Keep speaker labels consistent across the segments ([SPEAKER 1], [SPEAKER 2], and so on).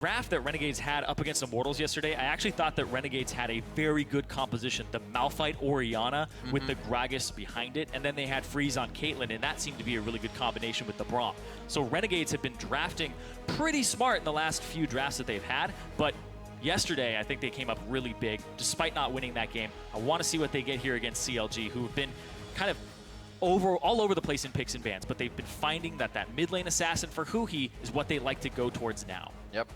[SPEAKER 1] draft that Renegades had up against Immortals yesterday, I actually thought that Renegades had a very good composition. The Malphite Orianna with the Gragas behind it, and then they had Freeze on Caitlyn, and that seemed to be a really good combination with the Braum. So Renegades have been drafting pretty smart in the last few drafts that they've had, but yesterday I think they came up really big, despite not winning that game. I want to see what they get here against CLG, who have been kind of all over the place in picks and bans, but they've been finding that mid lane assassin for Huhi is what they like to go towards now.
[SPEAKER 2] Yep.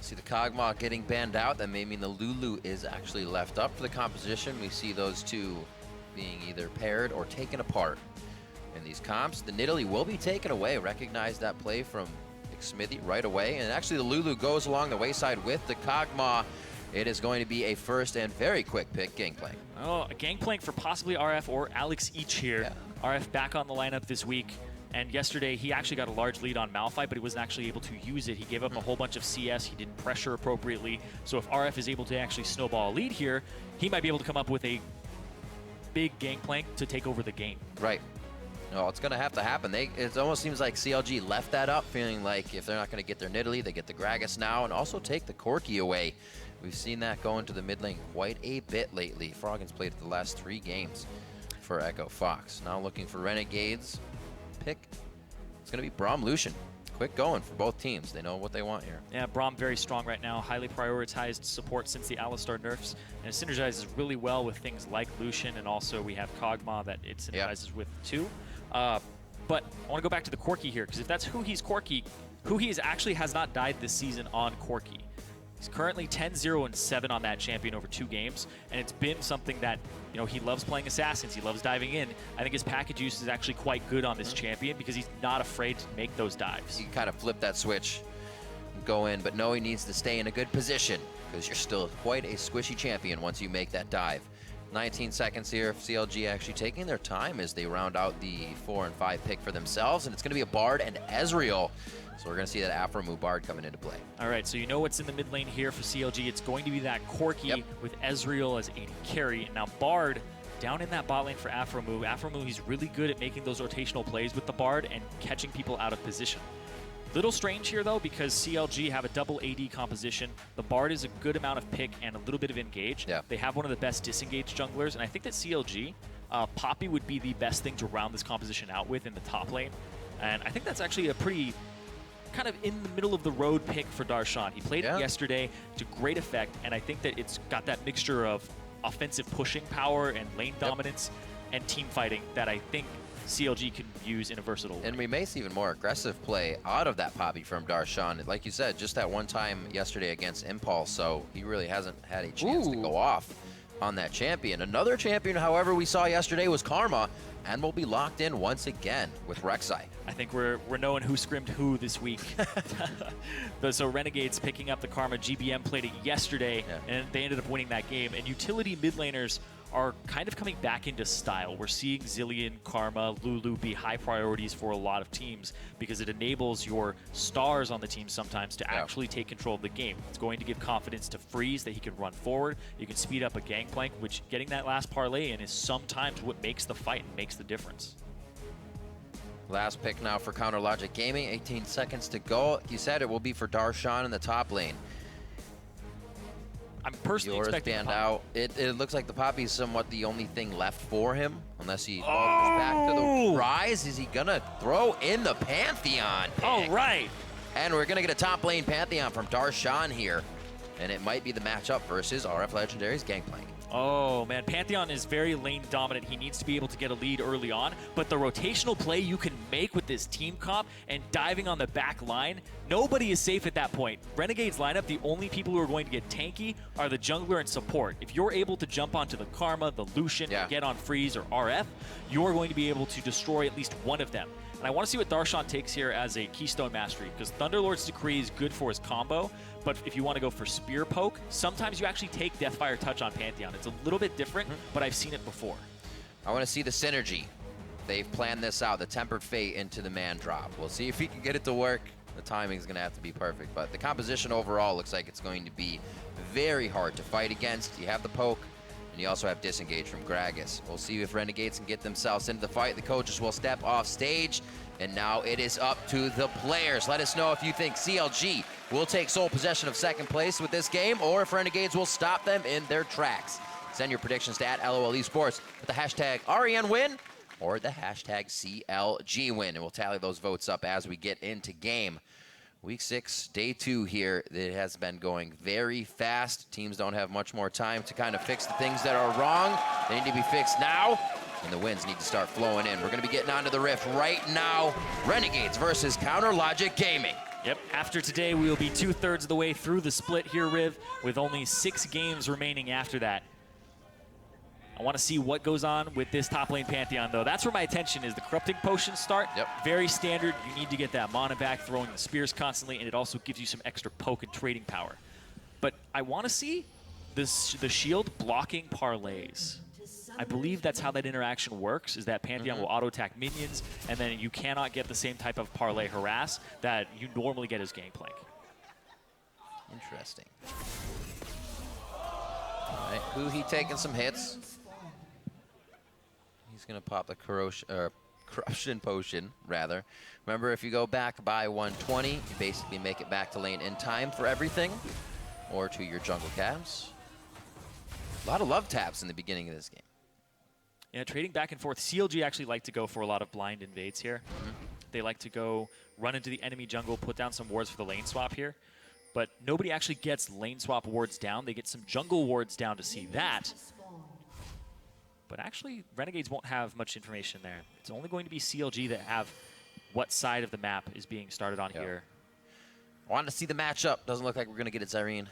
[SPEAKER 2] See the Kog'Maw getting banned out. That may mean the Lulu is actually left up for the composition. We see those two being either paired or taken apart in these comps. The Nidalee will be taken away. Recognize that play from Xmithie right away. And actually the Lulu goes along the wayside with the Kog'Maw. It is going to be a first and very quick pick, Gangplank.
[SPEAKER 1] Oh, a Gangplank for possibly RF or Alex each here. Yeah. RF back on the lineup this week. And yesterday, he actually got a large lead on Malphite, but he wasn't actually able to use it. He gave up a whole bunch of CS. He didn't pressure appropriately. So if RF is able to actually snowball a lead here, he might be able to come up with a big Gangplank to take over the game.
[SPEAKER 2] Right. No, it's going to have to happen. It almost seems like CLG left that up, feeling like if they're not going to get their Nidalee, they get the Gragas now, and also take the Corki away. We've seen that go into the mid lane quite a bit lately. Froggen's played the last 3 games for Echo Fox. Now looking for Renegades. Pick. It's going to be Braum Lucian. Quick going for both teams. They know what they want here. Yeah,
[SPEAKER 1] Braum very strong right now. Highly prioritized support since the Alistar nerfs. And it synergizes really well with things like Lucian, and also we have Kog'Maw that it synergizes with too. But I want to go back to the Corki here, because if that's Huhi's Corki, Huhi actually has not died this season on Corki. He's currently 10-0-7 on that champion over 2 games, and it's been something that, you know, he loves playing assassins, he loves diving in. I think his package use is actually quite good on this champion because he's not afraid to make those dives.
[SPEAKER 2] You can kind of flip that switch and go in, but no, he needs to stay in a good position because you're still quite a squishy champion once you make that dive. 19 seconds here. CLG actually taking their time as they round out the 4 and 5 pick for themselves, and it's going to be a Bard and Ezreal. So we're going to see that Aphromoo Bard coming into play.
[SPEAKER 1] All right, so you know what's in the mid lane here for CLG. It's going to be that Corki with Ezreal as AD carry. And now Bard down in that bot lane for Aphromoo. Aphromoo, he's really good at making those rotational plays with the Bard and catching people out of position. Little strange here, though, because CLG have a double AD composition. The Bard is a good amount of pick and a little bit of engage.
[SPEAKER 2] Yeah.
[SPEAKER 1] They have one of the best disengaged junglers, and I think that CLG, Poppy would be the best thing to round this composition out with in the top lane. And I think that's actually a pretty kind of in the middle of the road pick for Darshan. He played it yesterday to great effect, and I think that it's got that mixture of offensive pushing power and lane dominance and team fighting that I think CLG can use in a versatile way.
[SPEAKER 2] And we may see even more aggressive play out of that Poppy from Darshan. Like you said, just that one time yesterday against Impulse, so he really hasn't had a chance to go off on that champion. Another champion, however, we saw yesterday was Karma, and will be locked in once again with Rek'Sai.
[SPEAKER 1] I think we're knowing who scrimmed who this week. So Renegades picking up the Karma. GBM played it yesterday, and they ended up winning that game. And utility mid laners are kind of coming back into style. We're seeing Zilean, Karma, Lulu be high priorities for a lot of teams because it enables your stars on the team sometimes to actually take control of the game. It's going to give confidence to Freeze that he can run forward. You can speed up a Gangplank, which getting that last parlay in is sometimes what makes the fight and makes the difference.
[SPEAKER 2] Last pick now for Counter Logic Gaming. 18 seconds to go. You said it will be for Darshan in the top lane.
[SPEAKER 1] I'm personally expecting
[SPEAKER 2] banned out. It looks like the Poppy's somewhat the only thing left for him, unless he goes back to the Rise. Is he gonna throw in the Pantheon pick?
[SPEAKER 1] Oh, right.
[SPEAKER 2] And we're gonna get a top lane Pantheon from Darshan here, and it might be the matchup versus RF Legendary's Gangplank.
[SPEAKER 1] Oh, man, Pantheon is very lane dominant. He needs to be able to get a lead early on, but the rotational play you can make with this team comp and diving on the back line, nobody is safe at that point. Renegades lineup, the only people who are going to get tanky are the jungler and support. If you're able to jump onto the Karma, the Lucian, and get on Freeze or RF, you're going to be able to destroy at least one of them. And I want to see what Darshan takes here as a Keystone Mastery, because Thunderlord's Decree is good for his combo, but if you want to go for Spear Poke, sometimes you actually take Deathfire Touch on Pantheon. It's a little bit different, but I've seen it before.
[SPEAKER 2] I want to see the synergy. They've planned this out, the Tempered Fate into the man drop. We'll see if he can get it to work. The timing is going to have to be perfect, but the composition overall looks like it's going to be very hard to fight against. You have the poke, and you also have disengage from Gragas. We'll see if Renegades can get themselves into the fight. The coaches will step off stage, And now it is up to the players. Let us know if you think CLG will take sole possession of second place with this game, or if Renegades will stop them in their tracks. Send your predictions to @LOL eSports with the hashtag REN win or the hashtag CLG win, and we'll tally those votes up as we get into game. Week 6, day 2 here. It has been going very fast. Teams don't have much more time to kind of fix the things that are wrong. They need to be fixed now, and the wins need to start flowing in. We're going to be getting onto the Rift right now. Renegades versus CounterLogic Gaming.
[SPEAKER 1] Yep, after today, we will be 2/3 of the way through the split here, Riv, with only 6 games remaining after that. I want to see what goes on with this top lane Pantheon, though. That's where my attention is. The Corrupting Potions start.
[SPEAKER 2] Yep.
[SPEAKER 1] Very standard. You need to get that mana back, throwing the spears constantly, and it also gives you some extra poke and trading power. But I want to see the shield blocking parlays. I believe that's how that interaction works, is that Pantheon will auto-attack minions, and then you cannot get the same type of parlay harass that you normally get as Gangplank.
[SPEAKER 2] Interesting. All right, Huhi taking some hits. He's going to pop the Corruption Potion, rather. Remember, if you go back by 120, you basically make it back to lane in time for everything, or to your jungle cabs. A lot of love taps in the beginning of this game.
[SPEAKER 1] Yeah, trading back and forth. CLG actually like to go for a lot of blind invades here. They like to go run into the enemy jungle, put down some wards for the lane swap here. But nobody actually gets lane swap wards down. They get some jungle wards down to see that. But actually, Renegades won't have much information there. It's only going to be CLG that have what side of the map is being started on here.
[SPEAKER 2] Wanted to see the matchup. Doesn't look like we're going to get it, Zirene.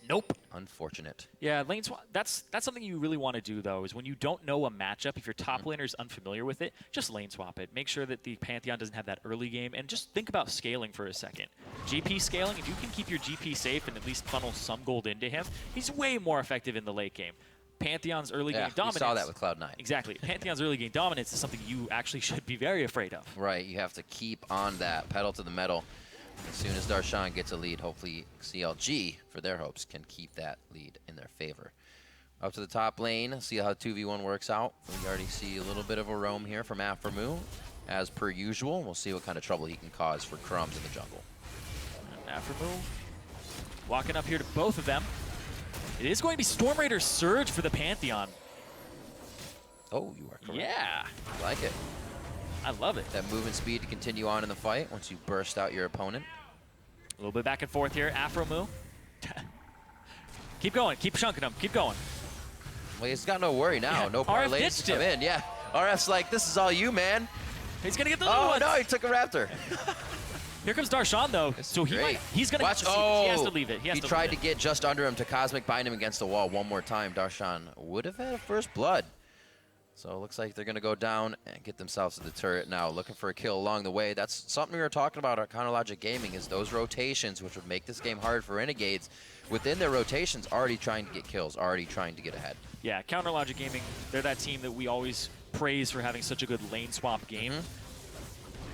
[SPEAKER 1] Nope.
[SPEAKER 2] Unfortunate.
[SPEAKER 1] Yeah, lane swap. That's something you really want to do, though, is when you don't know a matchup, if your top laner is unfamiliar with it, just lane swap it. Make sure that the Pantheon doesn't have that early game, and just think about scaling for a second. GP scaling, if you can keep your GP safe and at least funnel some gold into him, he's way more effective in the late game. Pantheon's early game dominance.
[SPEAKER 2] We saw that with Cloud9.
[SPEAKER 1] Exactly. Pantheon's early game dominance is something you actually should be very afraid of.
[SPEAKER 2] Right, you have to keep on that, pedal to the metal. As soon as Darshan gets a lead, hopefully CLG, for their hopes, can keep that lead in their favor. Up to the top lane, see how 2v1 works out. We already see a little bit of a roam here from Aphromoo, as per usual. We'll see what kind of trouble he can cause for Crumbzz in the jungle.
[SPEAKER 1] Aphromoo walking up here to both of them. It is going to be Storm Raider Surge for the Pantheon.
[SPEAKER 2] Oh, you are correct.
[SPEAKER 1] Yeah.
[SPEAKER 2] I like it.
[SPEAKER 1] I love it.
[SPEAKER 2] That movement speed to continue on in the fight once you burst out your opponent.
[SPEAKER 1] A little bit back and forth here. Aphromoo. Keep going. Keep chunking him. Keep going.
[SPEAKER 2] Well, he's got no worry now.
[SPEAKER 1] Yeah,
[SPEAKER 2] no parlays to come in. Yeah. RF's like, this is all you, man.
[SPEAKER 1] He's going to get the little ones.
[SPEAKER 2] No, he took a Raptor.
[SPEAKER 1] Here comes Darshan, though. So he's going to he has to leave it.
[SPEAKER 2] He tried to get just under him to Cosmic bind him against the wall one more time. Darshan would have had a first blood. So it looks like they're going to go down and get themselves to the turret now, looking for a kill along the way. That's something we were talking about at CounterLogic Gaming, is those rotations, which would make this game hard for Renegades. Within their rotations, already trying to get kills, already trying to get ahead.
[SPEAKER 1] Yeah, CounterLogic Gaming, they're that team that we always praise for having such a good lane swap game.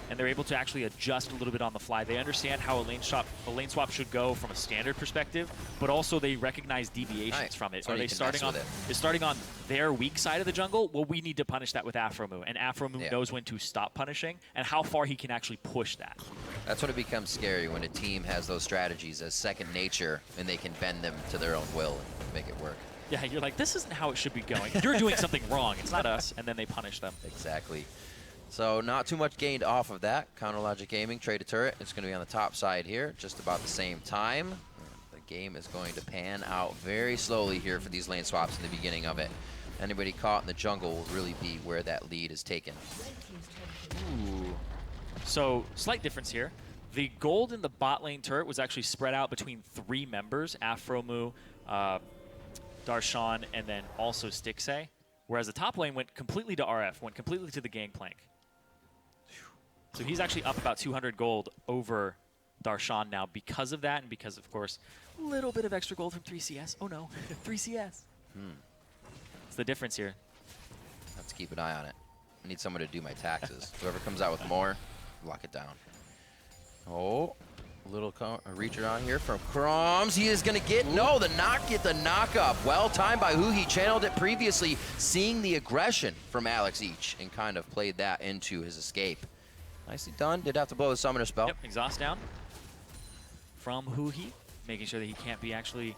[SPEAKER 1] And they're able to actually adjust a little bit on the fly. They understand how a lane swap should go from a standard perspective, but also they recognize deviations from it.
[SPEAKER 2] So
[SPEAKER 1] are they starting on their weak side of the jungle? Well, we need to punish that with Aphromoo, and Aphromoo knows when to stop punishing and how far he can actually push that.
[SPEAKER 2] That's when it becomes scary, when a team has those strategies as second nature and they can bend them to their own will and make it work.
[SPEAKER 1] Yeah, you're like, this isn't how it should be going. You're doing something wrong. It's not us. And then they punish them.
[SPEAKER 2] Exactly. So not too much gained off of that. CounterLogic Gaming, trade a turret. It's going to be on the top side here, just about the same time. The game is going to pan out very slowly here for these lane swaps in the beginning of it. Anybody caught in the jungle will really be where that lead is taken.
[SPEAKER 1] Ooh. So, slight difference here. The gold in the bot lane turret was actually spread out between 3 members, Aphromoo, Darshan, and then also Stixxay. Whereas the top lane went completely to RF, went completely to the Gangplank. So he's actually up about 200 gold over Darshan now because of that, and because, of course, a little bit of extra gold from 3CS. Oh no, 3CS. It's the difference here.
[SPEAKER 2] Let's keep an eye on it. I need someone to do my taxes. Whoever comes out with more, lock it down. Oh, a little reacher on here from Crumbzz. He is going to get, no, the knock up. Well timed by Huhi. Channeled it previously, seeing the aggression from Alex Each and kind of played that into his escape. Nicely done. Did have to blow the summoner spell.
[SPEAKER 1] Yep, exhaust down from Huhi, making sure that he can't be actually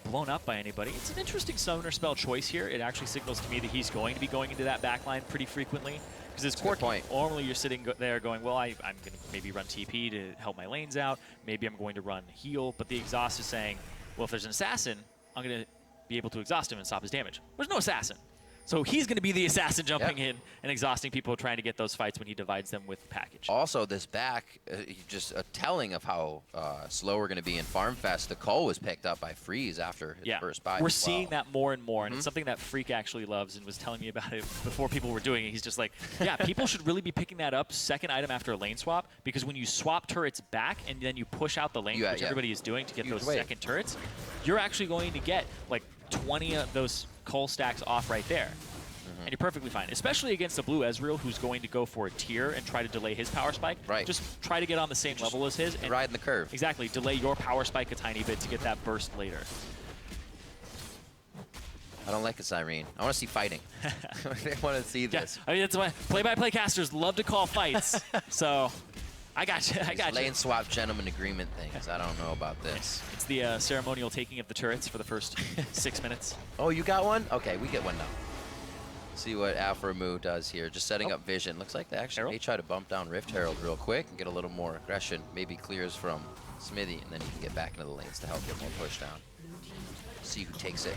[SPEAKER 1] blown up by anybody. It's an interesting summoner spell choice here. It actually signals to me that he's going to be going into that backline pretty frequently. Because his Corki, normally you're sitting there going, well, I'm going to maybe run TP to help my lanes out. Maybe I'm going to run heal. But the exhaust is saying, well, if there's an assassin, I'm going to be able to exhaust him and stop his damage. There's no assassin. So he's going to be the assassin jumping in and exhausting people trying to get those fights when he divides them with package.
[SPEAKER 2] Also, this back, just a telling of how slow we're going to be in Farm Fest. The call was picked up by Freeze after his first buy.
[SPEAKER 1] We're seeing that more and more, and it's something that Freak actually loves and was telling me about it before people were doing it. He's just like, yeah, people should really be picking that up second item after a lane swap, because when you swap turrets back and then you push out the lane, which everybody is doing to get those second turrets, you're actually going to get like 20 of those coal stacks off right there. And you're perfectly fine, especially against a blue Ezreal who's going to go for a tier and try to delay his power spike. Right. Just try to get on the same level as his. And
[SPEAKER 2] riding the curve.
[SPEAKER 1] Exactly. Delay your power spike a tiny bit to get that burst later.
[SPEAKER 2] I don't like a Zirene. I want to see fighting. I want to see this.
[SPEAKER 1] I mean, that's why play-by-play casters love to call fights. So I got you. I got you.
[SPEAKER 2] Lane swap gentleman agreement things. I don't know about this.
[SPEAKER 1] It's the ceremonial taking of the turrets for the first 6 minutes.
[SPEAKER 2] Oh, you got one? Okay, we get one now. See what Aphromoo does here. Just setting up vision. Looks like they actually may try to bump down Rift Herald real quick and get a little more aggression. Maybe clears from Xmithie, and then he can get back into the lanes to help get more push down. See who takes it.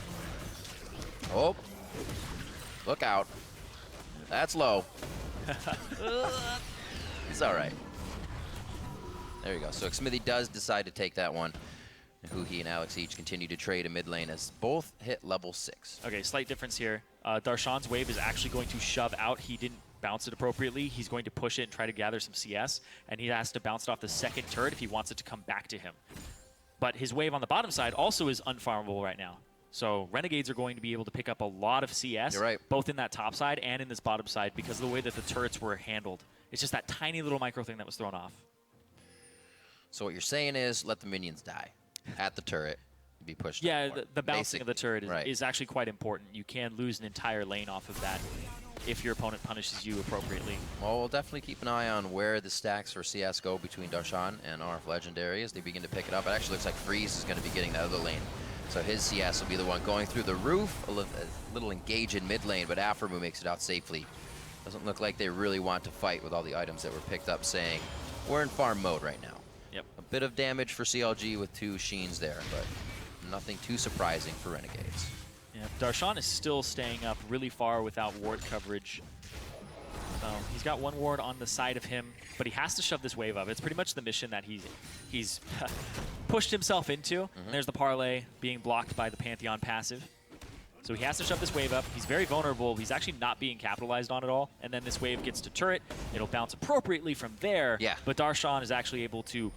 [SPEAKER 2] Oh, look out. That's low. It's all right. There you go. So Xmithie does decide to take that one. Huhi and Alex each continue to trade in mid lane as both hit level 6.
[SPEAKER 1] Okay, slight difference here. Darshan's wave is actually going to shove out. He didn't bounce it appropriately. He's going to push it and try to gather some CS, and he has to bounce it off the second turret if he wants it to come back to him. But his wave on the bottom side also is unfarmable right now. So Renegades are going to be able to pick up a lot of CS, both in that top side and in this bottom side, because of the way that the turrets were handled. It's just that tiny little micro thing that was thrown off.
[SPEAKER 2] So what you're saying is let the minions die at the turret. Be pushed.
[SPEAKER 1] Yeah, the bouncing of the turret is actually quite important. You can lose an entire lane off of that if your opponent punishes you appropriately.
[SPEAKER 2] Well, we'll definitely keep an eye on where the stacks for CS go between Darshan and RF Legendary as they begin to pick it up. It actually looks like Freeze is going to be getting that other lane. So his CS will be the one going through the roof, a little engage in mid lane, but Aphromoo makes it out safely. Doesn't look like they really want to fight with all the items that were picked up, saying, we're in farm mode right now.
[SPEAKER 1] Yep.
[SPEAKER 2] A bit of damage for CLG with 2 Sheens there, but nothing too surprising for Renegades.
[SPEAKER 1] Yeah, Darshan is still staying up really far without ward coverage. So he's got one ward on the side of him, but he has to shove this wave up. It's pretty much the mission that he's pushed himself into. There's the parlay being blocked by the Pantheon passive. So he has to shove this wave up. He's very vulnerable. He's actually not being capitalized on at all. And then this wave gets to turret. It'll bounce appropriately from there. Yeah. But Darshan is actually able to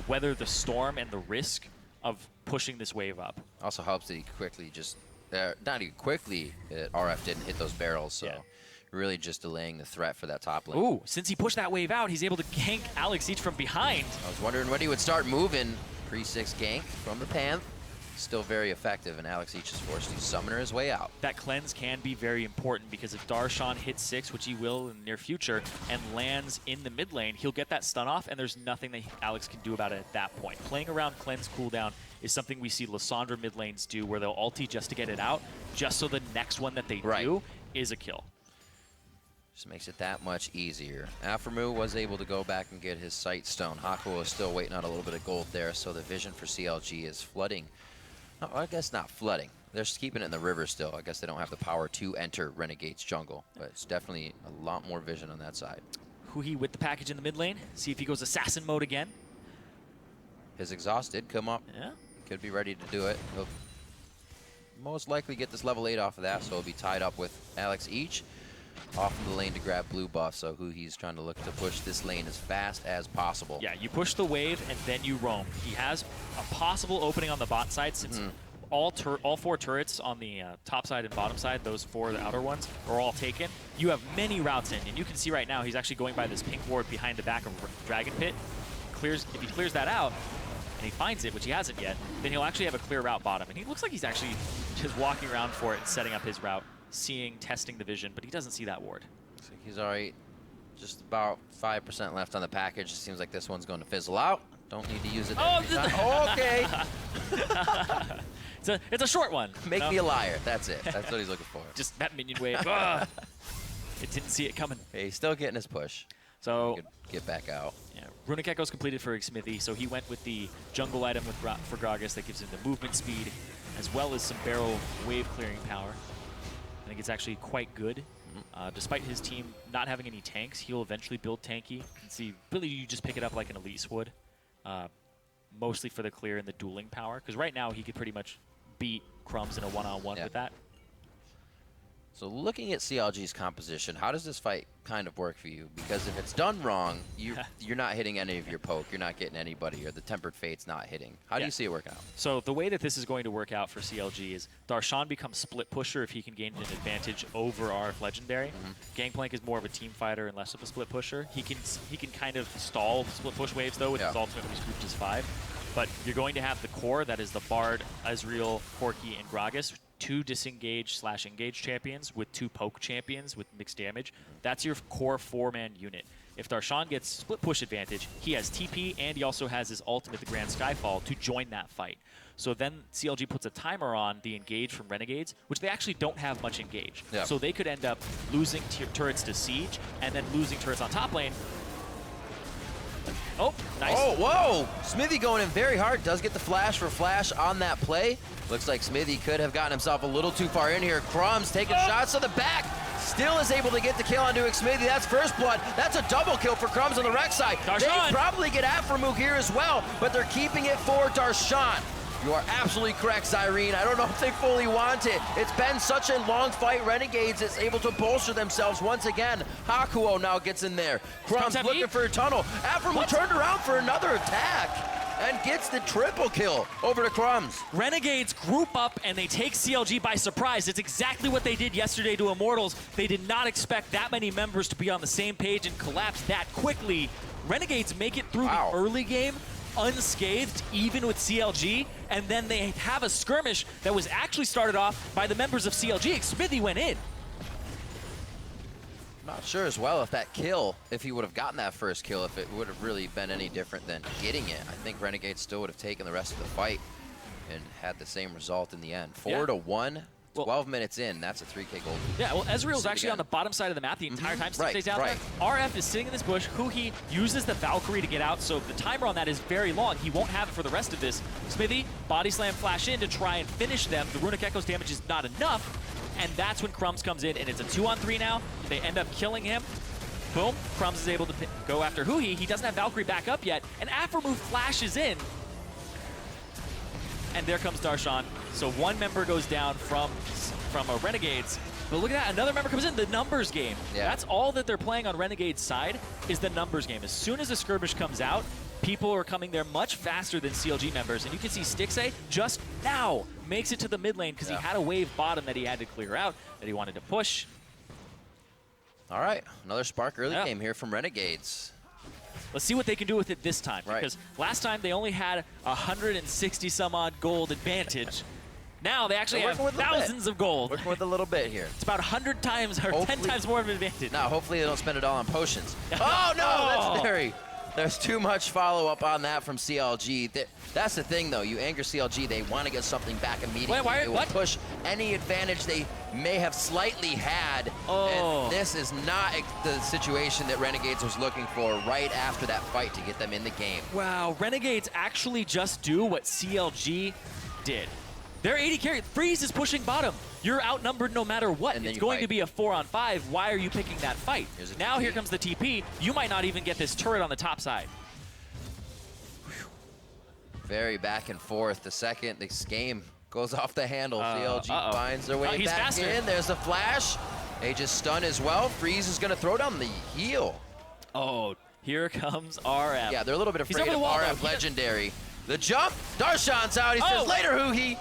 [SPEAKER 1] weather the storm and the risk of pushing this wave up.
[SPEAKER 2] Also helps that he quickly just, not even quickly, RF didn't hit those barrels. So really just delaying the threat for that top lane.
[SPEAKER 1] Ooh, since he pushed that wave out, he's able to gank Alex each from behind.
[SPEAKER 2] I was wondering when he would start moving. Pre-6 gank from the Panth. Still very effective, and Alex each is forced to summoner his way out.
[SPEAKER 1] That cleanse can be very important because if Darshan hits 6, which he will in the near future, and lands in the mid lane, he'll get that stun off, and there's nothing that Alex can do about it at that point. Playing around cleanse cooldown is something we see Lissandra mid lanes do, where they'll ulti just to get it out, just so the next one that they do is a kill.
[SPEAKER 2] Just makes it that much easier. Aphromoo was able to go back and get his sight stone. Hakuho is still waiting on a little bit of gold there, so the vision for CLG is flooding. No, I guess not flooding. They're just keeping it in the river still. I guess they don't have the power to enter Renegade's jungle, but it's definitely a lot more vision on that side.
[SPEAKER 1] Huhi with the package in the mid lane. See if he goes assassin mode again.
[SPEAKER 2] His exhaust did come up. Yeah. Could be ready to do it. He'll most likely get this level 8 off of that, so he'll be tied up with Alex each. Off in the lane to grab blue buff, so Huhi's trying to look to push this lane as fast as possible.
[SPEAKER 1] Yeah, you push the wave and then you roam. He has a possible opening on the bot side since all 4 turrets on the top side and bottom side, those 4 the outer ones, are all taken. You have many routes in, and you can see right now he's actually going by this pink ward behind the back of Dragon Pit. If he clears that out, and he finds it, which he hasn't yet, then he'll actually have a clear route bottom. And he looks like he's actually just walking around for it and setting up his route, testing the vision, but he doesn't see that ward.
[SPEAKER 2] Looks like he's already Just about 5% left on the package. Seems like this one's going to fizzle out. Don't need to use it. Okay.
[SPEAKER 1] It's a short one.
[SPEAKER 2] Make me a liar. That's it. That's what he's looking for.
[SPEAKER 1] Just that minion wave. It didn't see it coming.
[SPEAKER 2] Hey, he's still getting his push.
[SPEAKER 1] So
[SPEAKER 2] get back out.
[SPEAKER 1] Yeah, Runic Echo's completed for Xmithie, so he went with the jungle item for Gragas that gives him the movement speed, as well as some barrel wave clearing power. I think it's actually quite good. Despite his team not having any tanks, he'll eventually build tanky. You can see, really, you just pick it up like an Elise would, mostly for the clear and the dueling power, because right now he could pretty much beat Crumbzz in a one-on-one with that.
[SPEAKER 2] So looking at CLG's composition, how does this fight kind of work for you? Because if it's done wrong, you're not hitting any of your poke, you're not getting anybody, or the Tempered Fate's not hitting. How do you see it working out?
[SPEAKER 1] So the way that this is going to work out for CLG is Darshan becomes split pusher if he can gain an advantage over RF Legendary. Gangplank is more of a team fighter and less of a split pusher. He can kind of stall split push waves though with his ultimate when he's grouped as 5. But you're going to have the core, that is the Bard, Ezreal, Corki, and Gragas, 2 disengage/engage champions with 2 poke champions with mixed damage. That's your core 4-man unit. If Darshan gets split push advantage, he has TP and he also has his ultimate, the Grand Skyfall, to join that fight. So then CLG puts a timer on the engage from Renegades, which they actually don't have much engage. So they could end up losing turrets to Siege and then losing turrets on top lane. Oh, nice.
[SPEAKER 2] Oh, whoa! Xmithie going in very hard. Does get the flash for flash on that play. Looks like Xmithie could have gotten himself a little too far in here. Crumbzz taking shots to the back. Still is able to get the kill onto Xmithie. That's first blood. That's a double kill for Crumbzz on the Rek'Sai. They probably get Aphromoo here as well, but they're keeping it for Darshan. You are absolutely correct, Zirene. I don't know if they fully want it. It's been such a long fight. Renegades is able to bolster themselves once again. Hakuho now gets in there. Crumbzz looking for a tunnel. Aphromoo turned around for another attack and gets the triple kill over to Crumbzz.
[SPEAKER 1] Renegades group up and they take CLG by surprise. It's exactly what they did yesterday to Immortals. They did not expect that many members to be on the same page and collapse that quickly. Renegades make it through the early game unscathed, even with CLG, and then they have a skirmish that was actually started off by the members of CLG. Xmithie went in.
[SPEAKER 2] Not sure as well if that kill, if he would have gotten that first kill, if it would have really been any different than getting it. I think Renegades still would have taken the rest of the fight and had the same result in the end. 4-1. 12 minutes in, that's a 3K gold.
[SPEAKER 1] Yeah, well, Ezreal's actually on the bottom side of the map the entire time Stixxay's out there. RF is sitting in this bush. Huhi uses the Valkyrie to get out, so the timer on that is very long. He won't have it for the rest of this. Xmithie, body slam flash in to try and finish them. The Runic Echo's damage is not enough, and that's when Crumbzz comes in, and it's a 2-on-3 now. They end up killing him. Boom, Crumbzz is able to go after Huhi. He doesn't have Valkyrie back up yet, and Aphromoo flashes in. And there comes Darshan. So one member goes down from Renegades. But look at that, another member comes in, the numbers game. That's all that they're playing on Renegade's side is the numbers game. As soon as the skirmish comes out, people are coming there much faster than CLG members. And you can see Stixxay just now makes it to the mid lane because he had a wave bottom that he had to clear out, that he wanted to push.
[SPEAKER 2] All right, another spark early game here from Renegades.
[SPEAKER 1] Let's see what they can do with it this time, because last time they only had 160 some odd gold advantage. Now they actually have thousands of gold.
[SPEAKER 2] Working with a little bit here.
[SPEAKER 1] It's about 100 times or 10 times more of an advantage.
[SPEAKER 2] Now, hopefully they don't spend it all on potions. Oh no, that's there's too much follow-up on that from CLG. That's the thing, though. You anger CLG, they want to get something back immediately. They will push any advantage they may have slightly had. And this is not the situation that Renegades was looking for right after that fight to get them in the game.
[SPEAKER 1] Wow, Renegades actually just do what CLG did. Their 80 carry. Freeze is pushing bottom. You're outnumbered no matter what. It's going to be a 4-on-5. Why are you picking that fight? Now here comes the TP. You might not even get this turret on the top side.
[SPEAKER 2] Very back and forth. The second this game goes off the handle, CLG finds their way back in. There's the flash. Aegis stun as well. Freeze is going to throw down the heal.
[SPEAKER 1] Oh, here comes RF.
[SPEAKER 2] Yeah, they're a little bit afraid of RF Legendary. The jump. Darshan's out. He says, later, Huhi.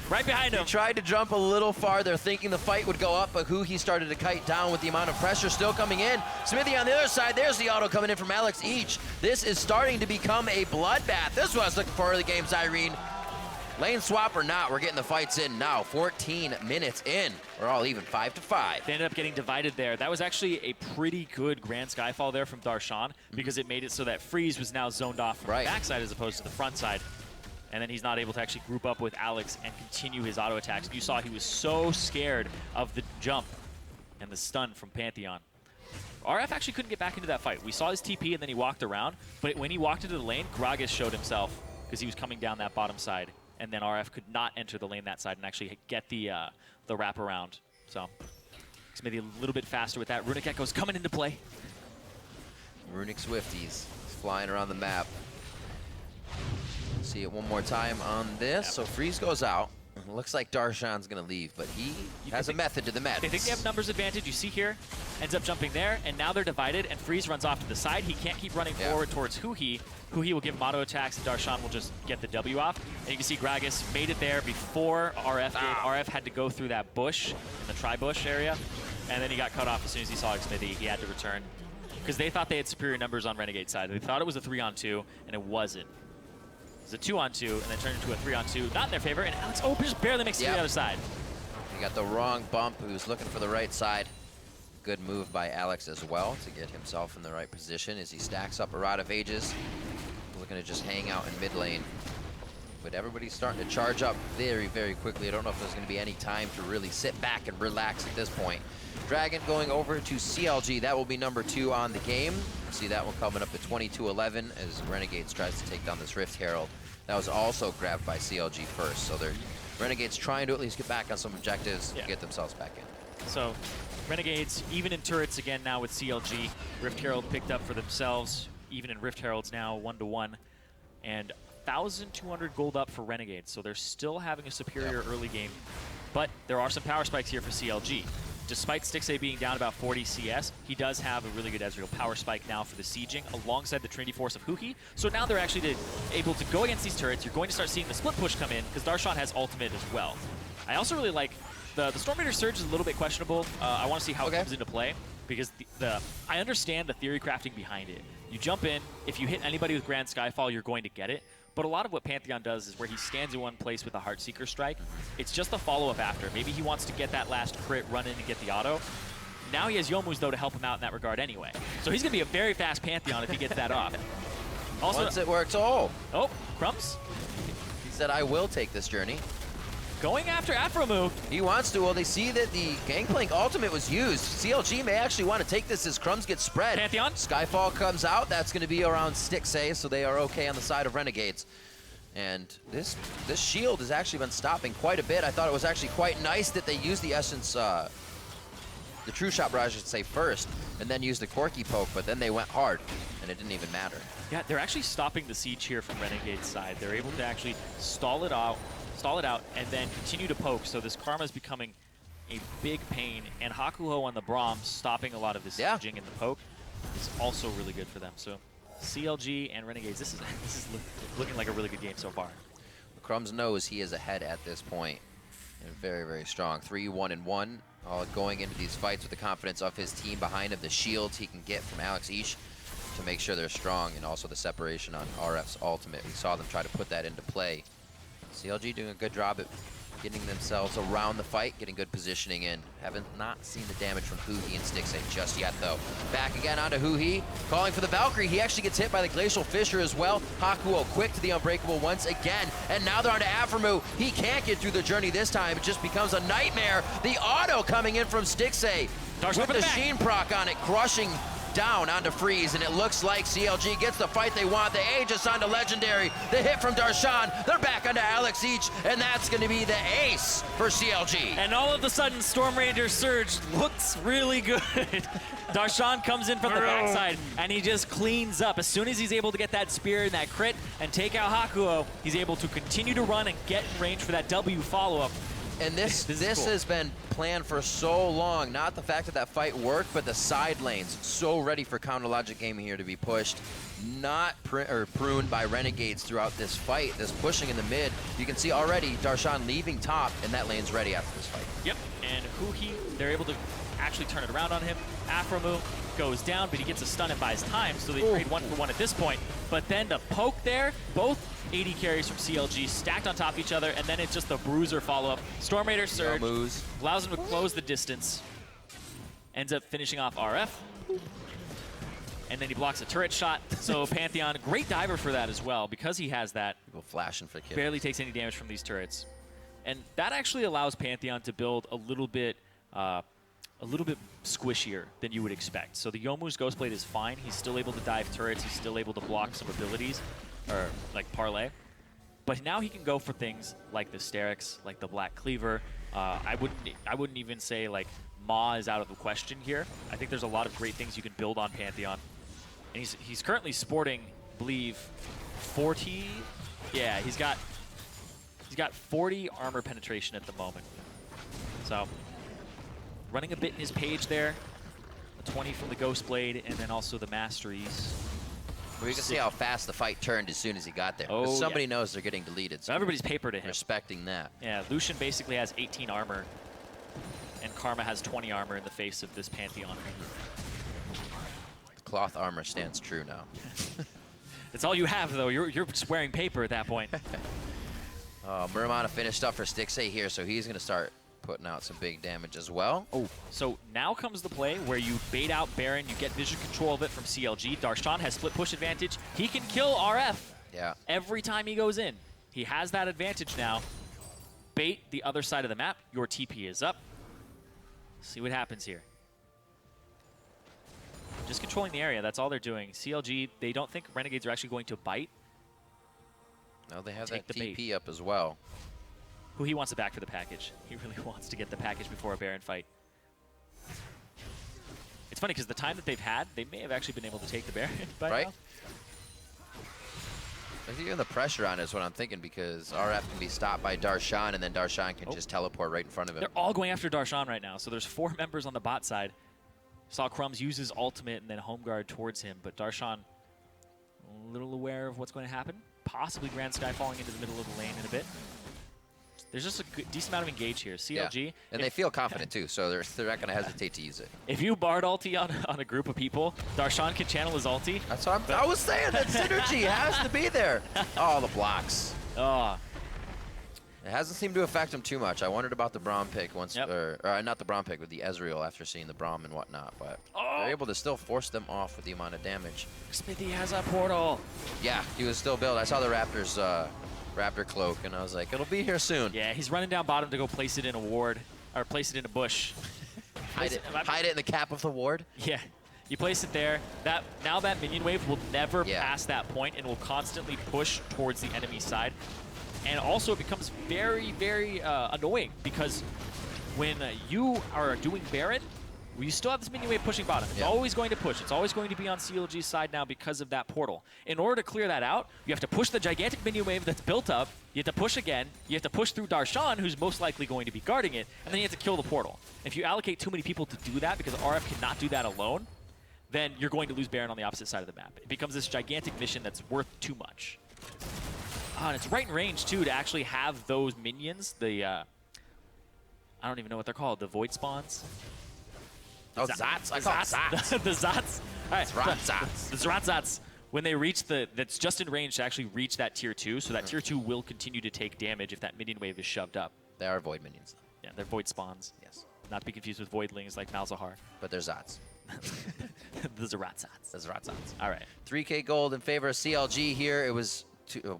[SPEAKER 1] Right behind him.
[SPEAKER 2] He tried to jump a little farther, thinking the fight would go up, but Huhi started to kite down with the amount of pressure still coming in. Xmithie on the other side. There's the auto coming in from Alex Each. This is starting to become a bloodbath. This was the part of the game, Zirene. Lane swap or not, we're getting the fights in now. 14 minutes in. We're all even 5-5.
[SPEAKER 1] They ended up getting divided there. That was actually a pretty good Grand Skyfall there from Darshan because it made it so that Freeze was now zoned off from the backside as opposed to the front side. And then he's not able to actually group up with Alex and continue his auto attacks. You saw he was so scared of the jump and the stun from Pantheon. RF actually couldn't get back into that fight. We saw his TP and then he walked around, but when he walked into the lane, Gragas showed himself because he was coming down that bottom side. And then RF could not enter the lane that side and actually get the wraparound. So Xmithie a little bit faster with that. Runic Echo's coming into play.
[SPEAKER 2] Runic Swifties flying around the map. See it one more time on this. Yep. So Freeze goes out. Looks like Darshan's going to leave, but he has a method to the madness.
[SPEAKER 1] They think they have numbers advantage. You see here, ends up jumping there, and now they're divided, and Freeze runs off to the side. He can't keep running forward towards Huhi. Huhi will give him auto attacks, and Darshan will just get the W off. And you can see Gragas made it there before RF did. RF had to go through that bush, in the tri-bush area, and then he got cut off as soon as he saw Xmithie. He had to return, because they thought they had superior numbers on Renegade side. They thought it was a 3-on-2, and it wasn't. It was a 2-on-2, and then turned into a 3-on-2. Not in their favor, and Alex just barely makes it to the other side.
[SPEAKER 2] He got the wrong bump. He was looking for the right side. Good move by Alex as well to get himself in the right position as he stacks up a Rod of Ages. Looking to just hang out in mid lane. But everybody's starting to charge up very, very quickly. I don't know if there's going to be any time to really sit back and relax at this point. Dragon going over to CLG. That will be number 2 on the game. See that one coming up at 22-11 as Renegades tries to take down this Rift Herald. That was also grabbed by CLG first. So they're Renegades trying to at least get back on some objectives to get themselves back in.
[SPEAKER 1] So Renegades, even in turrets again now with CLG. Rift Herald picked up for themselves, even in Rift Heralds now 1-1. And 1,200 gold up for Renegades. So they're still having a superior early game. But there are some power spikes here for CLG. Despite Stixxay being down about 40 CS, he does have a really good Ezreal power spike now for the sieging alongside the Trinity Force of Huhi. So now they're actually able to go against these turrets. You're going to start seeing the split push come in because Darshan has ultimate as well. I also really like the Storm Raider Surge is a little bit questionable. I want to see how it comes into play because I understand the theory crafting behind it. You jump in, if you hit anybody with Grand Skyfall, you're going to get it. But a lot of what Pantheon does is where he stands in one place with a Heartseeker strike. It's just the follow-up after. Maybe he wants to get that last crit, run in and get the auto. Now he has Youmuu's, though, to help him out in that regard anyway. So he's going to be a very fast Pantheon if he gets that off.
[SPEAKER 2] Also, once it works, oh,
[SPEAKER 1] Crumbzz.
[SPEAKER 2] He said, I will take this journey.
[SPEAKER 1] Going after Aphromoo.
[SPEAKER 2] He wants to. Well, they see that the Gangplank ultimate was used. CLG may actually want to take this as Crumbzz gets spread.
[SPEAKER 1] Pantheon.
[SPEAKER 2] Skyfall comes out. That's going to be around Stixxay, so they are okay on the side of Renegades. And this shield has actually been stopping quite a bit. I thought it was actually quite nice that they used the Essence, the True Shot Barrage, I should say, first, and then used the Corki poke, but then they went hard, and it didn't even matter.
[SPEAKER 1] Yeah, they're actually stopping the siege here from Renegade's side. They're able to actually stall it out, and then continue to poke. So this Karma is becoming a big pain. And Hakuho on the Braum stopping a lot of the sieging and the poke is also really good for them. So CLG and Renegades, this is looking like a really good game so far.
[SPEAKER 2] Crumbzz knows he is ahead at this point, and very, very strong. 3-1-1, all going into these fights with the confidence of his team behind him, the shields he can get from Alex Ish to make sure they're strong, and also the separation on RF's ultimate. We saw them try to put that into play. CLG doing a good job at getting themselves around the fight, getting good positioning in. Haven't not seen the damage from Huhi and Stixxay just yet, though. Back again onto Huhi, calling for the Valkyrie. He actually gets hit by the Glacial Fissure as well. Hakuho quick to the Unbreakable once again, and now they're onto Aphromoo. He can't get through the journey this time. It just becomes a nightmare. The auto coming in from Stixxay with the Sheen proc on it, crushing down onto Freeze, and it looks like CLG gets the fight they want. The Aegis onto Legendary. The hit from Darshan. They're back onto Alex Each, and that's going to be the ace for CLG.
[SPEAKER 1] And all of a sudden, Storm Raider Surge looks really good. Darshan comes in from the backside, and he just cleans up. As soon as he's able to get that spear and that crit and take out Hakuho, he's able to continue to run and get in range for that W follow-up.
[SPEAKER 2] And this cool. Has been planned for so long. Not the fact that that fight worked, but the side lanes so ready for Counter Logic Gaming here to be pushed. Not pruned by Renegades throughout this fight. This pushing in the mid. You can see already Darshan leaving top, and that lane's ready after this fight.
[SPEAKER 1] Yep, and Huhi, they're able to actually turn it around on him. Aphromoo goes down, but he gets a stun and buys time, so they trade 1-for-1 at this point. But then the poke there, both AD carries from CLG stacked on top of each other, and then it's just the Bruiser follow-up. Storm Raider Surge allows him to close the distance. Ends up finishing off RF. And then he blocks a turret shot. So Pantheon, great diver for that as well, because he has that.
[SPEAKER 2] People flashing for kills.
[SPEAKER 1] Barely takes any damage from these turrets. And that actually allows Pantheon to build a little bit squishier than you would expect. So the Youmuu's Ghostblade is fine. He's still able to dive turrets. He's still able to block some abilities, or like parlay. But now he can go for things like the Sterix, like the Black Cleaver. I wouldn't even say like Maw is out of the question here. I think there's a lot of great things you can build on Pantheon. And he's currently sporting, I believe, 40. Yeah, he's got 40 armor penetration at the moment. So running a bit in his page there. A 20 from the Ghostblade, and then also the Masteries.
[SPEAKER 2] We can see how fast the fight turned as soon as he got there.
[SPEAKER 1] Oh,
[SPEAKER 2] somebody knows they're getting deleted.
[SPEAKER 1] So everybody's paper to him.
[SPEAKER 2] Respecting that.
[SPEAKER 1] Yeah, Lucian basically has 18 armor, and Karma has 20 armor in the face of this Pantheon.
[SPEAKER 2] The cloth armor stands true now.
[SPEAKER 1] It's all you have, though. You're just wearing paper at that point.
[SPEAKER 2] Muramana finished up for Stixxay here, so he's going to start putting out some big damage as well.
[SPEAKER 1] Oh, so now comes the play where you bait out Baron, you get vision control of it from CLG. Darshan has split push advantage. He can kill RF every time he goes in. He has that advantage now. Bait the other side of the map. Your TP is up. See what happens here. Just controlling the area, that's all they're doing. CLG, they don't think Renegades are actually going to bite.
[SPEAKER 2] No, they have that TP up as well.
[SPEAKER 1] Huhi wants it back for the package. He really wants to get the package before a Baron fight. It's funny because the time that they've had, they may have actually been able to take the Baron by now.
[SPEAKER 2] I think even the pressure on it is what I'm thinking, because RF can be stopped by Darshan, and then Darshan can just teleport right in front of him.
[SPEAKER 1] They're all going after Darshan right now, so there's 4 members on the bot side. Saw Crumbzz use his ultimate and then home guard towards him, but Darshan a little aware of what's going to happen. Possibly Grand Sky falling into the middle of the lane in a bit. There's just a decent amount of engage here. CLG.
[SPEAKER 2] And they feel confident too, so they're not going to hesitate to use it.
[SPEAKER 1] If you Bard ulti on a group of people, Darshan can channel his ulti.
[SPEAKER 2] That's what I was saying. That synergy has to be there. Oh, the blocks.
[SPEAKER 1] Oh.
[SPEAKER 2] It hasn't seemed to affect him too much. I wondered about the Braum pick once, or not the Braum pick, but the Ezreal after seeing the Braum and whatnot. But they're able to still force them off with the amount of damage.
[SPEAKER 1] Xmithie has a portal.
[SPEAKER 2] Yeah, he was still built. I saw the Raptors Raptor cloak, and I was like, it'll be here soon.
[SPEAKER 1] Yeah, he's running down bottom to go place it in a ward, or place it in a bush.
[SPEAKER 2] hide it in the cap of the ward?
[SPEAKER 1] Yeah. You place it there. Now that minion wave will never pass that point and will constantly push towards the enemy side. And also it becomes very, very annoying, because when you are doing Baron, you still have this minion wave pushing bottom. It's always going to push. It's always going to be on CLG's side now because of that portal. In order to clear that out, you have to push the gigantic minion wave that's built up. You have to push again. You have to push through Darshan, who's most likely going to be guarding it, and then you have to kill the portal. If you allocate too many people to do that, because RF cannot do that alone, then you're going to lose Baron on the opposite side of the map. It becomes this gigantic mission that's worth too much. And it's right in range, too, to actually have those minions, the, I don't even know what they're called, the Void Spawns?
[SPEAKER 2] Oh, Zats? I call it Zats.
[SPEAKER 1] The Zats. All right.
[SPEAKER 2] Zats.
[SPEAKER 1] The Zats. When they reach that's just in range to actually reach that tier 2, so that tier 2 will continue to take damage if that minion wave is shoved up.
[SPEAKER 2] They are Void minions.
[SPEAKER 1] Yeah, they're Void Spawns.
[SPEAKER 2] Yes.
[SPEAKER 1] Not to be confused with Voidlings like Malzahar.
[SPEAKER 2] But they're Zats.
[SPEAKER 1] The Zats.
[SPEAKER 2] The Zats.
[SPEAKER 1] All right.
[SPEAKER 2] 3K gold in favor of CLG here. It was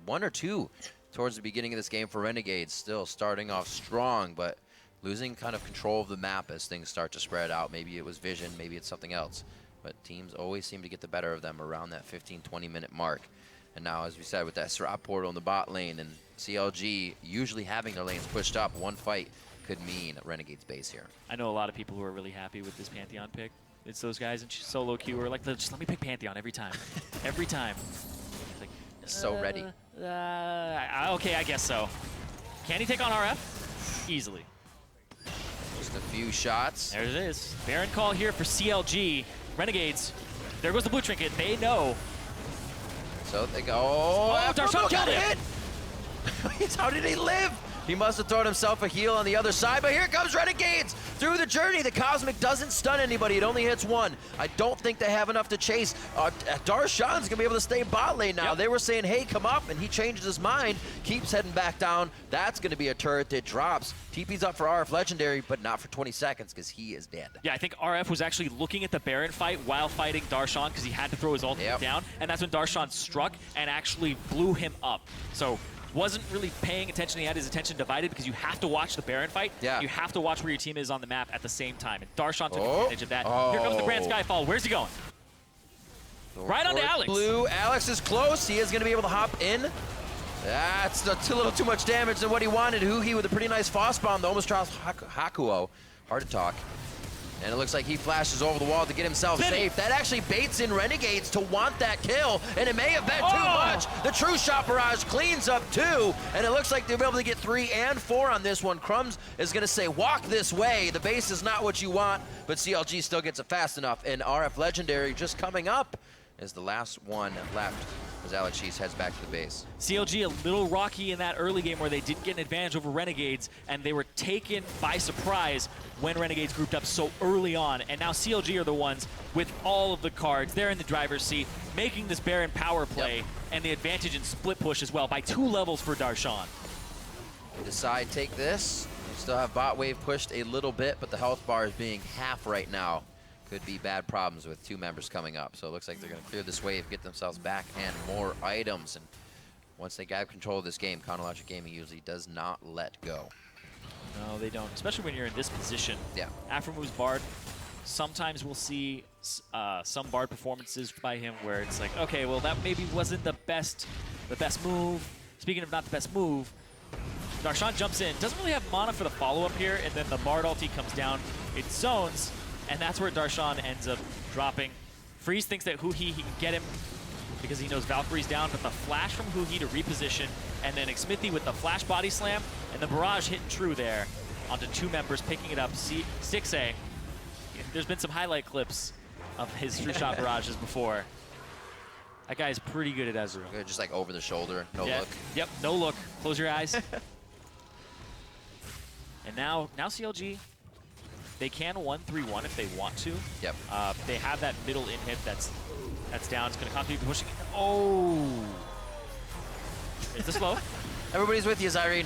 [SPEAKER 2] 1 or 2 towards the beginning of this game for Renegades. Still starting off strong, but losing kind of control of the map as things start to spread out. Maybe it was vision, maybe it's something else. But teams always seem to get the better of them around that 15-20 minute mark. And now, as we said, with that Srap portal in the bot lane and CLG usually having their lanes pushed up, one fight could mean Renegade's base here.
[SPEAKER 1] I know a lot of people who are really happy with this Pantheon pick. It's those guys in solo queue who are like, just let me pick Pantheon every time. Every time. It's like,
[SPEAKER 2] so ready.
[SPEAKER 1] Okay, I guess so. Can he take on RF? Easily.
[SPEAKER 2] Just a few shots.
[SPEAKER 1] There it is. Baron call here for CLG. Renegades. There goes the blue trinket. They know.
[SPEAKER 2] So they go. Oh,
[SPEAKER 1] Darshan killed him.
[SPEAKER 2] How did he live? He must have thrown himself a heal on the other side, but here comes Renegades through the journey. The Cosmic doesn't stun anybody. It only hits one. I don't think they have enough to chase. Darshan's going to be able to stay bot lane now. Yep. They were saying, hey, come up, and he changes his mind, keeps heading back down. That's going to be a turret that drops. TP's up for RF Legendary, but not for 20 seconds because he is dead. Yeah,
[SPEAKER 1] I think RF was actually looking at the Baron fight while fighting Darshan because he had to throw his ultimate down, and that's when Darshan struck and actually blew him up. So wasn't really paying attention. He had his attention divided because you have to watch the Baron fight. Yeah. You have to watch where your team is on the map at the same time. And Darshan took advantage of that. Here comes the Grand Skyfall. Where's he going? Right onto Alex.
[SPEAKER 2] Blue. Alex is close. He is going to be able to hop in. That's a little too much damage than what he wanted. Huhi with a pretty nice Frost Bomb that almost drops Hakuho. Hard to talk. And it looks like he flashes over the wall to get himself safe. That actually baits in Renegades to want that kill, and it may have been too much. The True Shot Barrage cleans up 2, and it looks like they'll be able to get 3 and 4 on this one. Crumbzz is going to say, walk this way. The base is not what you want, but CLG still gets it fast enough. And RF Legendary just coming up is the last one left as Alex Cheese heads back to the base.
[SPEAKER 1] CLG a little rocky in that early game where they did get an advantage over Renegades, and they were taken by surprise when Renegades grouped up so early on. And now CLG are the ones with all of the cards. They're in the driver's seat, making this Baron power play and the advantage in split push as well by 2 levels for Darshan.
[SPEAKER 2] Decide take this. We still have bot wave pushed a little bit, but the health bar is being half right now. Could be bad problems with 2 members coming up. So it looks like they're going to clear this wave, get themselves back and more items. And once they grab control of this game, Chronologic Gaming usually does not let go.
[SPEAKER 1] No, they don't, especially when you're in this position.
[SPEAKER 2] Yeah.
[SPEAKER 1] Aphromoos Bard, sometimes we'll see some Bard performances by him where it's like, okay, well, that maybe wasn't the best move. Speaking of not the best move, Darshan jumps in, doesn't really have mana for the follow-up here, and then the Bard ulti comes down, it zones, and that's where Darshan ends up dropping. Freeze thinks that Huhi, he can get him because he knows Valkyrie's down, but the flash from Huhi to reposition, and then Xmithie with the flash body slam, and the barrage hitting true there onto 2 members, picking it up. Stixxay, there's been some highlight clips of his true shot barrages before. That guy's pretty good at Ezreal.
[SPEAKER 2] Good, just like over the shoulder, no look.
[SPEAKER 1] Yep, no look. Close your eyes. And now CLG, they can 1-3-1 if they want to.
[SPEAKER 2] Yep.
[SPEAKER 1] They have that middle inhib that's down. It's going to constantly be pushing. Oh! Is this low?
[SPEAKER 2] Everybody's with you, Zirene.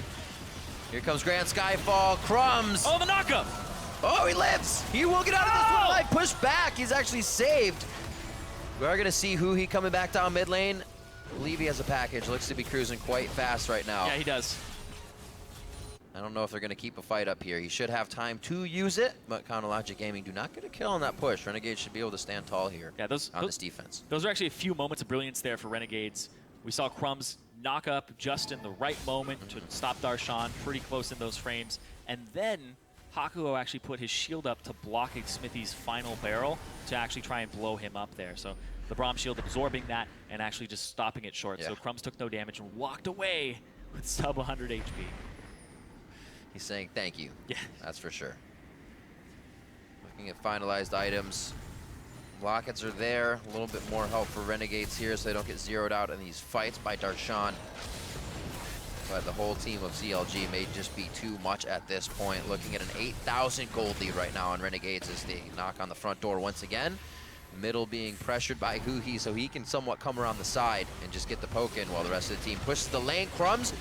[SPEAKER 2] Here comes Grand Skyfall. Crumbzz.
[SPEAKER 1] Oh, the knockup!
[SPEAKER 2] Oh, he lives. He will get out of this one alive. Push back. He's actually saved. We are going to see Huhi coming back down mid lane. I believe he has a package. Looks to be cruising quite fast right now.
[SPEAKER 1] Yeah, he does.
[SPEAKER 2] I don't know if they're going to keep a fight up here. He should have time to use it, but Chronologic Gaming do not get a kill on that push. Renegades should be able to stand tall here on this defense.
[SPEAKER 1] Those are actually a few moments of brilliance there for Renegades. We saw Crumbzz knock up just in the right moment to stop Darshan, pretty close in those frames. And then Hakuho actually put his shield up to block Xmithie's final barrel to actually try and blow him up there. So the Braum shield absorbing that and actually just stopping it short. Yeah. So Crumbzz took no damage and walked away with sub 100 HP.
[SPEAKER 2] He's saying thank you.
[SPEAKER 1] Yeah.
[SPEAKER 2] That's for sure. Looking at finalized items. Lockets are there. A little bit more help for Renegades here so they don't get zeroed out in these fights by Darshan. But the whole team of CLG may just be too much at this point. Looking at an 8,000 gold lead right now on Renegades as they knock on the front door once again. Middle being pressured by Huhi so he can somewhat come around the side and just get the poke in while the rest of the team pushes the lane. Crumbzz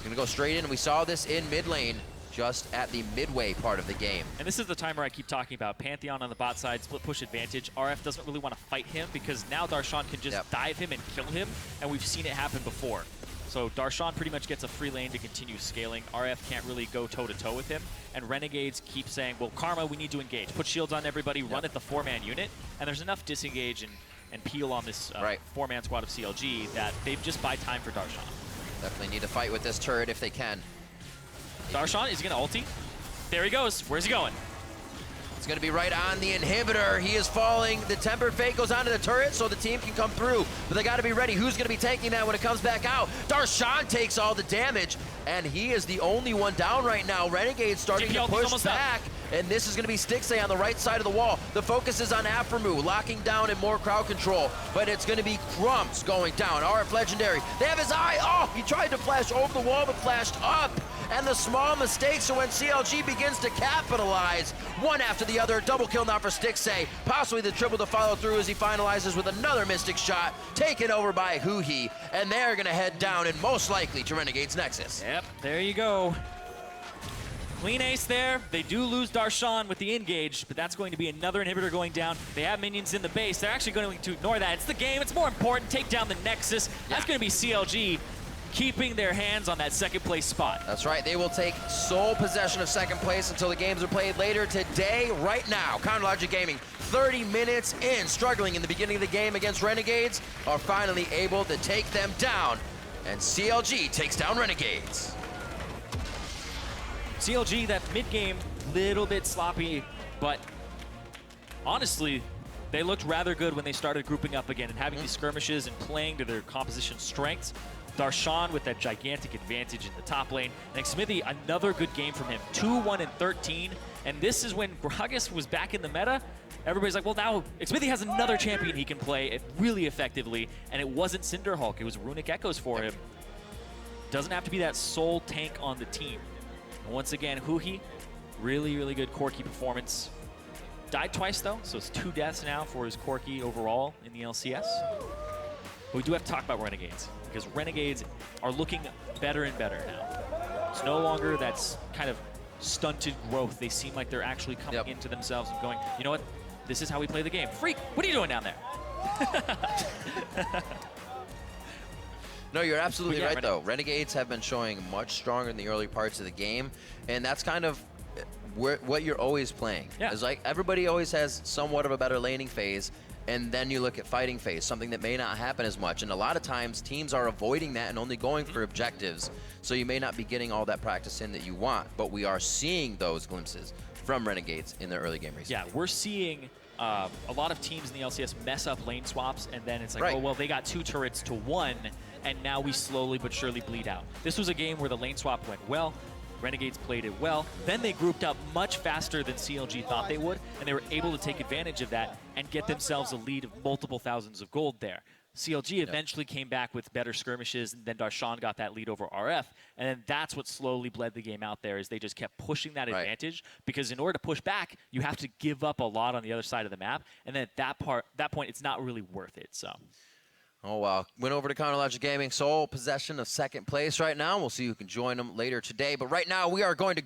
[SPEAKER 2] gonna go straight in. We saw this in mid lane just at the midway part of the game.
[SPEAKER 1] And this is the timer I keep talking about. Pantheon on the bot side, split push advantage. RF doesn't really want to fight him because now Darshan can just dive him and kill him, and we've seen it happen before. So Darshan pretty much gets a free lane to continue scaling. RF can't really go toe-to-toe with him, and Renegades keep saying, well, Karma, we need to engage. Put shields on everybody, run at the 4-man unit, and there's enough disengage and peel on this 4-man squad of CLG that they've just buy time for Darshan.
[SPEAKER 2] Definitely need to fight with this turret if they can.
[SPEAKER 1] Darshan, is he going to ulti? There he goes. Where's he going?
[SPEAKER 2] It's going to be right on the inhibitor. He is falling. The Tempered Fate goes onto the turret so the team can come through. But they got to be ready. Who's going to be taking that when it comes back out? Darshan takes all the damage, and he is the only one down right now. Renegades starting to push back. And this is going to be Stixxay on the right side of the wall. The focus is on Aphromoo, locking down and more crowd control. But it's going to be Crumbzz going down. RF Legendary. They have his eye. Oh, he tried to flash over the wall, but flashed up. And the small mistakes are when CLG begins to capitalize. One after the other. Double kill now for Stixxay. Possibly the triple to follow through as he finalizes with another Mystic shot. Taken over by Huhi. And they're going to head down and most likely to Renegade's Nexus.
[SPEAKER 1] Yep, there you go. Clean ace there. They do lose Darshan with the engage, but that's going to be another inhibitor going down. They have minions in the base. They're actually going to ignore that. It's the game. It's more important. Take down the Nexus. That's going to be CLG keeping their hands on that second place spot.
[SPEAKER 2] That's right. They will take sole possession of second place until the games are played later today. Right now, CLG Gaming, 30 minutes in, struggling in the beginning of the game against Renegades, are finally able to take them down. And CLG takes down Renegades.
[SPEAKER 1] CLG, that mid-game, little bit sloppy, but honestly, they looked rather good when they started grouping up again and having these skirmishes and playing to their composition strengths. Darshan with that gigantic advantage in the top lane. And Xmithie, another good game from him. 2-1-13. And this is when Gragas was back in the meta. Everybody's like, well, now Xmithie has another champion he can play really effectively. And it wasn't Cinderhulk. It was Runic Echoes for him. Doesn't have to be that sole tank on the team. And once again, Huhi, really, really good Corki performance. Died twice, though, so it's 2 deaths now for his Corki overall in the LCS. But we do have to talk about Renegades, because Renegades are looking better and better now. It's no longer that kind of stunted growth. They seem like they're actually coming into themselves and going, you know what, this is how we play the game. Freak, what are you doing down there?
[SPEAKER 2] No, you're absolutely right, though. Renegades have been showing much stronger in the early parts of the game, and that's kind of what you're always playing. It's like everybody always has somewhat of a better laning phase, and then you look at fighting phase, something that may not happen as much. And a lot of times, teams are avoiding that and only going for objectives, so you may not be getting all that practice in that you want, but we are seeing those glimpses from Renegades in their early game recently.
[SPEAKER 1] Yeah, we're seeing a lot of teams in the LCS mess up lane swaps, and then it's like, oh, well, they got 2 turrets to 1, and now we slowly but surely bleed out. This was a game where the lane swap went well, Renegades played it well, then they grouped up much faster than CLG thought they would, and they were able to take advantage of that and get themselves a lead of multiple thousands of gold there. CLG eventually came back with better skirmishes, and then Darshan got that lead over RF, and then that's what slowly bled the game out there, is they just kept pushing that advantage, because in order to push back, you have to give up a lot on the other side of the map, and then at that point, it's not really worth it, so.
[SPEAKER 2] Oh, wow. Went over to CLG Gaming, sole possession of second place right now. We'll see who can join them later today, but right now we are going to